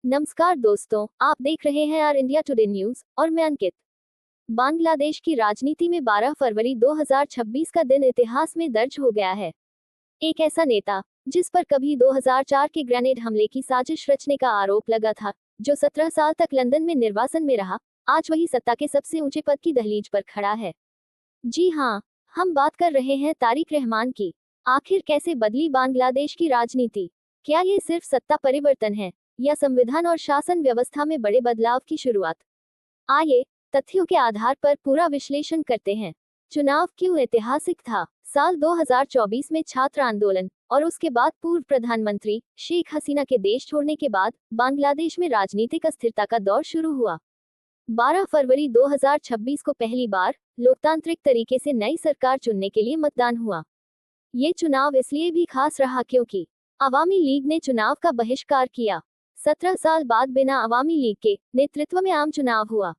नमस्कार दोस्तों, आप देख रहे हैं आर इंडिया टुडे न्यूज और मैं अंकित। बांग्लादेश की राजनीति में 12 फरवरी 2026 का दिन इतिहास में दर्ज हो गया है। एक ऐसा नेता जिस पर कभी 2004 के ग्रेनेड हमले की साजिश रचने का आरोप लगा था, जो 17 साल तक लंदन में निर्वासन में रहा, आज वही सत्ता के सबसे ऊंचे पद की दहलीज पर खड़ा है। जी हाँ, हम बात कर रहे हैं तारिक रहमान की। आखिर कैसे बदली बांग्लादेश की राजनीति? क्या ये सिर्फ सत्ता परिवर्तन है या संविधान और शासन व्यवस्था में बड़े बदलाव की शुरुआत? आइए तथ्यों के आधार पर पूरा विश्लेषण करते हैं। चुनाव क्यों ऐतिहासिक था? साल 2024 में छात्र आंदोलन और उसके बाद पूर्व प्रधानमंत्री शेख हसीना के देश छोड़ने के बाद बांग्लादेश में राजनीतिक अस्थिरता का दौर शुरू हुआ। 12 फरवरी 2026 को पहली बार लोकतांत्रिक तरीके से नई सरकार चुनने के लिए मतदान हुआ। ये चुनाव इसलिए भी खास रहा क्योंकि अवामी लीग ने चुनाव का बहिष्कार किया। 17 साल बाद बिना अवामी लीग के नेतृत्व में आम चुनाव हुआ।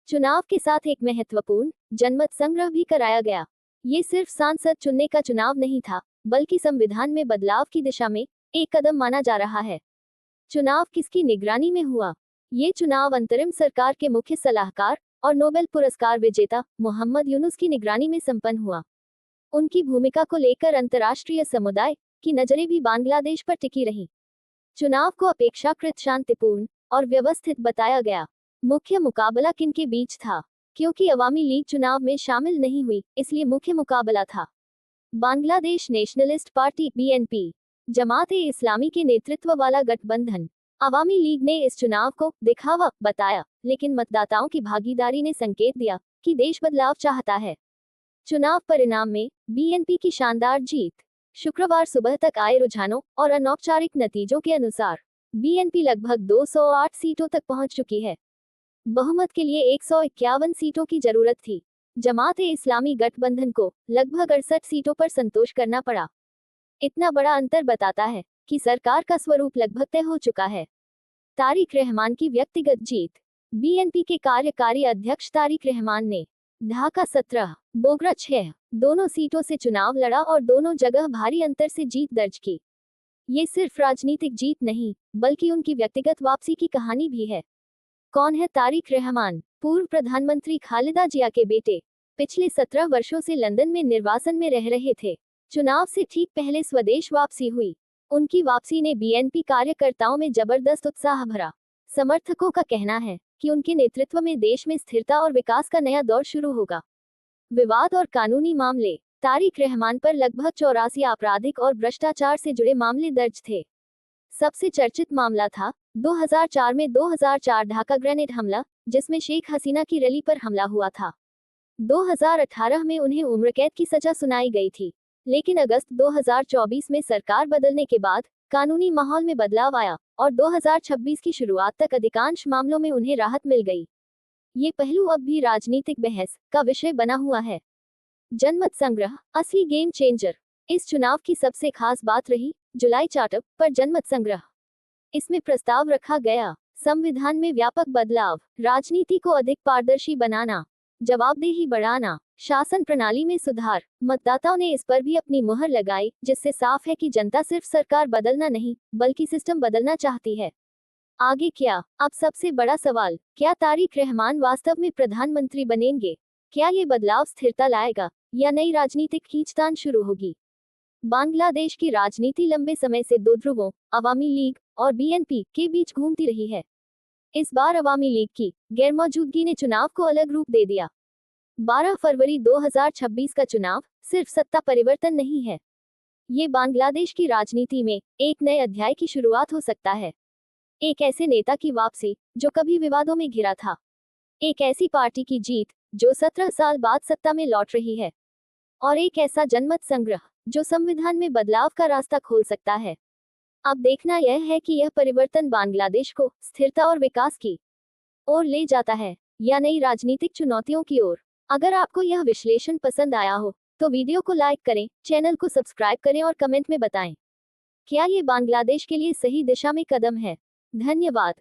चुनाव के साथ एक महत्वपूर्ण जनमत संग्रह भी कराया गया। ये सिर्फ सांसद चुनने का चुनाव नहीं था, बल्कि संविधान में बदलाव की दिशा में एक कदम माना जा रहा है। चुनाव किसकी निगरानी में हुआ? ये चुनाव अंतरिम सरकार के मुख्य सलाहकार और नोबेल पुरस्कार विजेता मोहम्मद यूनुस की निगरानी में संपन्न हुआ। उनकी भूमिका को लेकर अंतर्राष्ट्रीय समुदाय की नजरें भी बांग्लादेश पर टिकी रहीं। चुनाव को अपेक्षाकृत शांतिपूर्ण और व्यवस्थित बताया गया। मुख्य मुकाबला किनके बीच था? क्योंकि अवामी लीग चुनाव में शामिल नहीं हुई, इसलिए मुख्य मुकाबला था Bangladesh nationalist party BNP, Jamaat-e-Islami के नेतृत्व वाला गठबंधन। अवामी लीग ने इस चुनाव को दिखावा बताया, लेकिन मतदाताओं की भागीदारी ने संकेत दिया कि देश बदलाव चाहता है। चुनाव परिणाम में बीएनपी की शानदार जीत। शुक्रवार सुबह तक आए रुझानों और अनौपचारिक नतीजों के अनुसार बीएनपी लगभग 208 सीटों तक पहुंच चुकी है। बहुमत के लिए 151 सीटों की जरूरत थी। जमात-ए-इस्लामी गठबंधन को लगभग 68 सीटों पर संतोष करना पड़ा। इतना बड़ा अंतर बताता है कि सरकार का स्वरूप लगभग तय हो चुका है। तारिक रहमान की व्यक्तिगत जीत। बीएनपी के कार्यकारी अध्यक्ष तारिक रहमान ने ढाका 17, बोगरा 6 दोनों सीटों से चुनाव लड़ा और दोनों जगह भारी अंतर से जीत दर्ज की। ये सिर्फ राजनीतिक जीत नहीं, बल्कि उनकी व्यक्तिगत वापसी की कहानी भी है। कौन है तारिक रहमान? पूर्व प्रधानमंत्री खालिदा जिया के बेटे। पिछले 17 वर्षों से लंदन में निर्वासन में रह रहे थे। चुनाव से ठीक पहले स्वदेश वापसी हुई। उनकी वापसी ने बीएनपी कार्यकर्ताओं में जबरदस्त उत्साह भरा। समर्थकों का कहना है कि उनके नेतृत्व में देश में स्थिरता और विकास का नया दौर शुरू होगा। विवाद और कानूनी मामले। तारिक रहमान पर लगभग 84 आपराधिक और भ्रष्टाचार से जुड़े मामले दर्ज थे। सबसे चर्चित मामला था 2004 में 2004 ढाका ग्रेनेड हमला, जिसमें शेख हसीना की रैली पर हमला हुआ था। 2018 में उन्हें उम्र कैद की सजा सुनाई गई थी, लेकिन अगस्त 2024 में सरकार बदलने के बाद कानूनी माहौल में बदलाव आया और 2026 की शुरुआत तक अधिकांश मामलों में उन्हें राहत मिल गई। ये पहलू अब भी राजनीतिक बहस का विषय बना हुआ है। जनमत संग्रह असली गेम चेंजर। इस चुनाव की सबसे खास बात रही जुलाई चार्टर पर जनमत संग्रह। इसमें प्रस्ताव रखा गया संविधान में व्यापक बदलाव, राजनीति को अधिक पारदर्शी बनाना, जवाबदेही बढ़ाना, शासन प्रणाली में सुधार। मतदाताओं ने इस पर भी अपनी मुहर लगाई, जिससे साफ है कि जनता सिर्फ सरकार बदलना नहीं, बल्कि सिस्टम बदलना चाहती है। आगे क्या? अब सबसे बड़ा सवाल, क्या तारिक रहमान वास्तव में प्रधानमंत्री बनेंगे? क्या ये बदलाव स्थिरता लाएगा या नई राजनीतिक खींचतान शुरू होगी? बांग्लादेश की राजनीति लंबे समय से दो ध्रुवों, अवामी लीग और बीएनपी के बीच घूमती रही है। इस बार अवामी लीग की गैरमौजूदगी ने चुनाव को अलग रूप दे दिया। 12 फरवरी 2026 का चुनाव सिर्फ सत्ता परिवर्तन नहीं है, ये बांग्लादेश की राजनीति में एक नए अध्याय की शुरुआत हो सकता है। एक ऐसे नेता की वापसी जो कभी विवादों में घिरा था, एक ऐसी पार्टी की जीत जो 17 साल बाद सत्ता में लौट रही है, और एक ऐसा जनमत संग्रह जो संविधान में बदलाव का रास्ता खोल सकता है। अब देखना यह है कि यह परिवर्तन बांग्लादेश को स्थिरता और विकास की ओर ले जाता है या नई राजनीतिक चुनौतियों की ओर। अगर आपको यह विश्लेषण पसंद आया हो तो वीडियो को लाइक करें, चैनल को सब्सक्राइब करें और कमेंट में बताएं, क्या ये बांग्लादेश के लिए सही दिशा में कदम है? धन्यवाद।